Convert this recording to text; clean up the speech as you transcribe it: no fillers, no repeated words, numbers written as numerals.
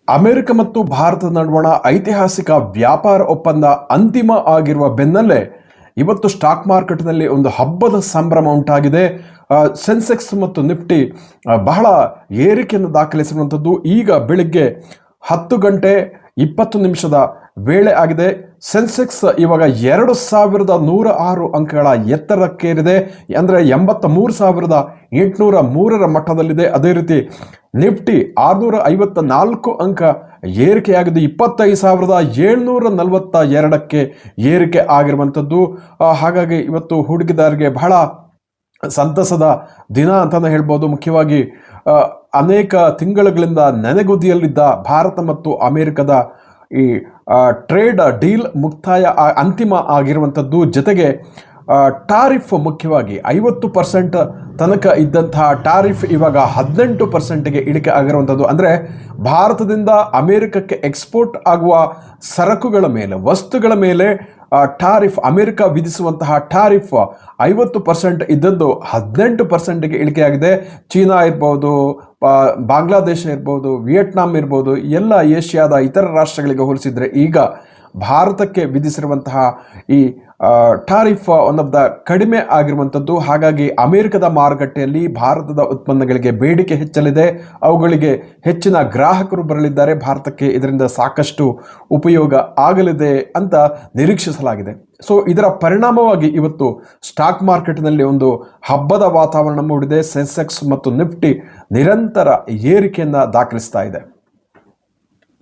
America ಮತ್ತು ಭಾರತದ ನಡುವಣ ಐತಿಹಾಸಿಕ ವ್ಯಾಪಾರ ಒಪ್ಪಂದ ಅಂತಿಮ ಆಗಿರುವ ಬೆನ್ನಲ್ಲೇ ಇವತ್ತು ಸ್ಟಾಕ್ ಮಾರ್ಕೆಟ್ನಲ್ಲಿ ಒಂದು ಹಬ್ಬದ ಸಂಭ್ರಮ ಉಂಟಾಗಿದೆ. ಸೆನ್ಸೆಕ್ಸ್ ಮತ್ತು ನಿಫ್ಟಿ ಬಹಳ ಏರಿಕೆಯನ್ನು ದಾಖಲಿಸಿರುವಂಥದ್ದು. ಈಗ ಬೆಳಿಗ್ಗೆ 10 ಗಂಟೆ 20 ನಿಮಿಷದ ವೇಳೆ ಆಗಿದೆ. ಸೆನ್ಸೆಕ್ಸ್ ಇವಾಗ 2106 ಅಂಕಗಳ ಎತ್ತರಕ್ಕೇರಿದೆ, ಅಂದರೆ 83,803 ಮಟ್ಟದಲ್ಲಿದೆ. ಅದೇ ರೀತಿ ನಿಫ್ಟಿ 654 ಅಂಕ ಏರಿಕೆಯಾಗಿದ್ದು 25,742ಕ್ಕೆ ಏರಿಕೆ ಆಗಿರುವಂಥದ್ದು. ಹಾಗಾಗಿ ಇವತ್ತು ಹೂಡಿಕೆದಾರರಿಗೆ ಬಹಳ ಸಂತಸದ ದಿನ ಅಂತಲೇ ಹೇಳ್ಬೋದು. ಮುಖ್ಯವಾಗಿ ಅನೇಕ ತಿಂಗಳುಗಳಿಂದ ನೆನೆಗುದಿಯಲ್ಲಿದ್ದ ಭಾರತ ಮತ್ತು ಅಮೆರಿಕದ ಈ ಟ್ರೇಡ್ ಡೀಲ್ ಮುಕ್ತಾಯ ಅಂತಿಮ ಆಗಿರುವಂಥದ್ದು. ಜೊತೆಗೆ ಟಾರಿಫ್, ಮುಖ್ಯವಾಗಿ 50% ತನಕ ಇದ್ದಂತಹ ಟಾರಿಫ್ ಇವಾಗ 18%ಗೆ ಇಳಿಕೆ ಆಗಿರುವಂಥದ್ದು. ಅಂದರೆ ಭಾರತದಿಂದ ಅಮೆರಿಕಕ್ಕೆ ಎಕ್ಸ್ಪೋರ್ಟ್ ಆಗುವ ಸರಕುಗಳ ಮೇಲೆ, ವಸ್ತುಗಳ ಮೇಲೆ ಟಾರಿಫ್, ಅಮೆರಿಕ ವಿಧಿಸುವಂತಹ ಟಾರಿಫ್ 50% ಇದ್ದದ್ದು 18%ಗೆ ಇಳಿಕೆಯಾಗಿದೆ. ಚೀನಾ ಇರ್ಬೋದು, ಬಾಂಗ್ಲಾದೇಶ ಇರ್ಬೋದು, ವಿಯೆಟ್ನಾಂ ಇರ್ಬೋದು, ಎಲ್ಲ ಏಷ್ಯಾದ ಇತರ ರಾಷ್ಟ್ರಗಳಿಗೆ ಹೋಲಿಸಿದರೆ ಈಗ ಭಾರತಕ್ಕೆ ವಿಧಿಸಿರುವಂತಹ ಈ ಟಾರಿಫ್ ಒಂದೊಂದು ಕಡಿಮೆ ಆಗಿರುವಂಥದ್ದು. ಹಾಗಾಗಿ ಅಮೆರಿಕದ ಮಾರುಕಟ್ಟೆಯಲ್ಲಿ ಭಾರತದ ಉತ್ಪನ್ನಗಳಿಗೆ ಬೇಡಿಕೆ ಹೆಚ್ಚಲಿದೆ, ಅವುಗಳಿಗೆ ಹೆಚ್ಚಿನ ಗ್ರಾಹಕರು ಬರಲಿದ್ದಾರೆ. ಭಾರತಕ್ಕೆ ಇದರಿಂದ ಸಾಕಷ್ಟು ಉಪಯೋಗ ಆಗಲಿದೆ ಅಂತ ನಿರೀಕ್ಷಿಸಲಾಗಿದೆ. ಸೊ ಇದರ ಪರಿಣಾಮವಾಗಿ ಇವತ್ತು ಸ್ಟಾಕ್ ಮಾರ್ಕೆಟ್ನಲ್ಲಿ ಒಂದು ಹಬ್ಬದ ವಾತಾವರಣ ಮೂಡಿದೆ. ಸೆನ್ಸೆಕ್ಸ್ ಮತ್ತು ನಿಫ್ಟಿ ನಿರಂತರ ಏರಿಕೆಯನ್ನು ದಾಖಲಿಸ್ತಾ ಇದೆ.